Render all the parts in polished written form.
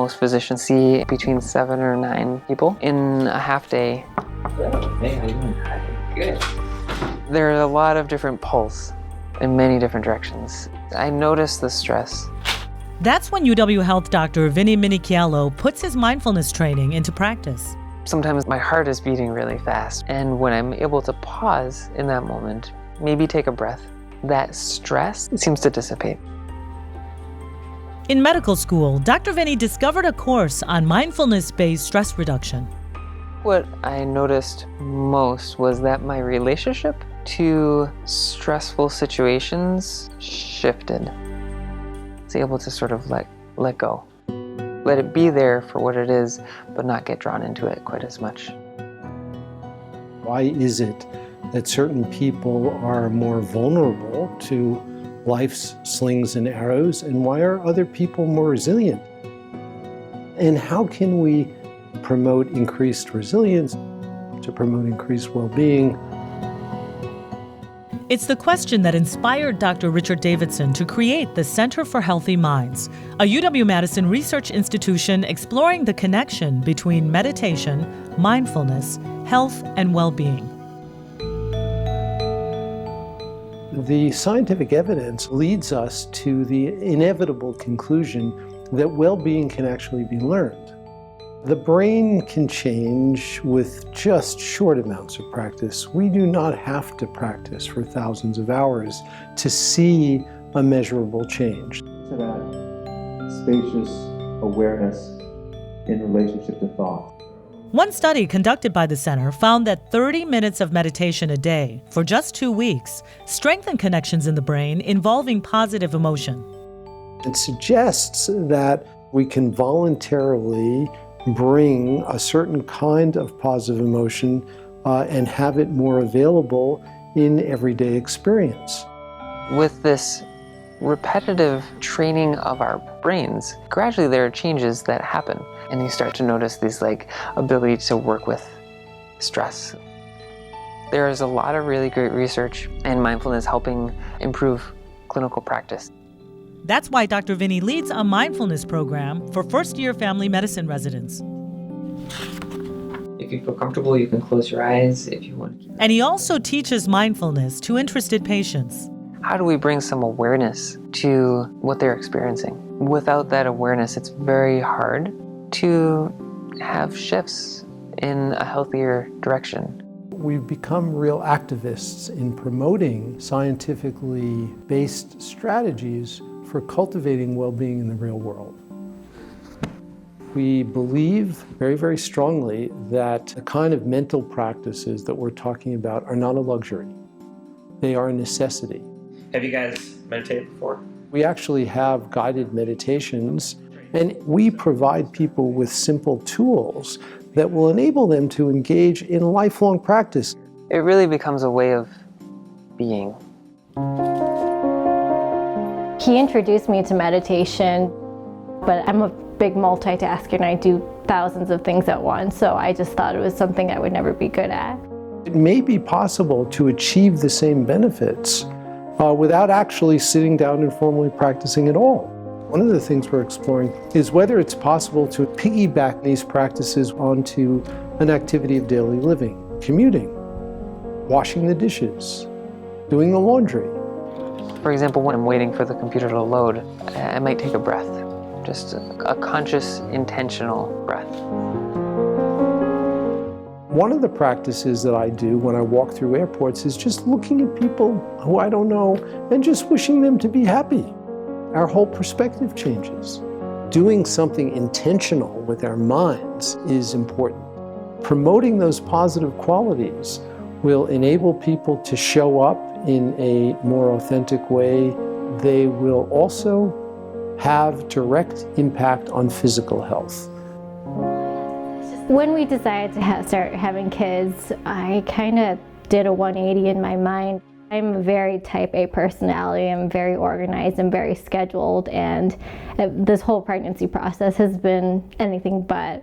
most physicians see between 7 or 9 people in a half day. Good. There are a lot of different pulse in many different directions. I notice the stress. That's when UW Health Dr. Vinny Minicchiello puts his mindfulness training into practice. Sometimes my heart is beating really fast, and when I'm able to pause in that moment, maybe take a breath, that stress seems to dissipate. In medical school, Dr. Vinny discovered a course on mindfulness-based stress reduction. What I noticed most was that my relationship to stressful situations shifted. I was able to sort of let go. Let it be there for what it is, but not get drawn into it quite as much. Why is it that certain people are more vulnerable to life's slings and arrows, and why are other people more resilient? And how can we promote increased resilience, to promote increased well-being? It's the question that inspired Dr. Richard Davidson to create the Center for Healthy Minds, a UW-Madison research institution exploring the connection between meditation, mindfulness, health, and well-being. The scientific evidence leads us to the inevitable conclusion that well-being can actually be learned. The brain can change with just short amounts of practice. We do not have to practice for thousands of hours to see a measurable change. To that spacious awareness in relationship to thought. One study conducted by the center found that 30 minutes of meditation a day for just 2 weeks strengthened connections in the brain involving positive emotion. It suggests that we can voluntarily bring a certain kind of positive emotion and have it more available in everyday experience. With this repetitive training of our brains, gradually there are changes that happen, and you start to notice these ability to work with stress. There is a lot of really great research and mindfulness helping improve clinical practice. That's why Dr. Vinny leads a mindfulness program for first-year family medicine residents. If you feel comfortable, you can close your eyes if you want. And he also teaches mindfulness to interested patients. How do we bring some awareness to what they're experiencing? Without that awareness, it's very hard to have shifts in a healthier direction. We've become real activists in promoting scientifically based strategies for cultivating well-being in the real world. We believe very, very strongly that the kind of mental practices that we're talking about are not a luxury. They are a necessity. Have you guys meditated before? We actually have guided meditations, and we provide people with simple tools that will enable them to engage in lifelong practice. It really becomes a way of being. He introduced me to meditation, but I'm a big multitasker and I do thousands of things at once, so I just thought it was something I would never be good at. It may be possible to achieve the same benefits without actually sitting down and formally practicing at all. One of the things we're exploring is whether it's possible to piggyback these practices onto an activity of daily living, commuting, washing the dishes, doing the laundry. For example, when I'm waiting for the computer to load, I might take a breath, just a conscious, intentional breath. One of the practices that I do when I walk through airports is just looking at people who I don't know and just wishing them to be happy. Our whole perspective changes. Doing something intentional with our minds is important. Promoting those positive qualities will enable people to show up in a more authentic way. They will also have direct impact on physical health. When we decided to start having kids, I kind of did a 180 in my mind. I'm a very type A personality. I'm very organized and very scheduled, and this whole pregnancy process has been anything but.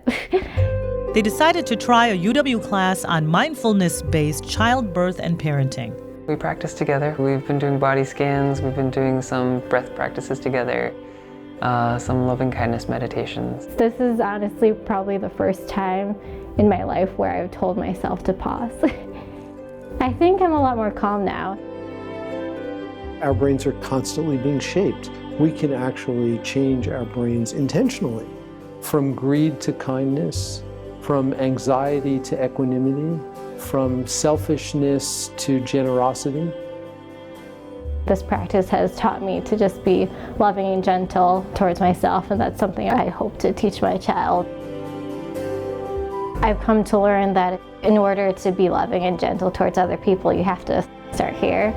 They decided to try a UW class on mindfulness-based childbirth and parenting. We practice together. We've been doing body scans. We've been doing some breath practices together. some loving kindness meditations. This is honestly probably the first time in my life where I've told myself to pause. I think I'm a lot more calm now. Our brains are constantly being shaped. We can actually change our brains intentionally, from greed to kindness, from anxiety to equanimity, from selfishness to generosity. This practice has taught me to just be loving and gentle towards myself, and that's something I hope to teach my child. I've come to learn that in order to be loving and gentle towards other people, you have to start here.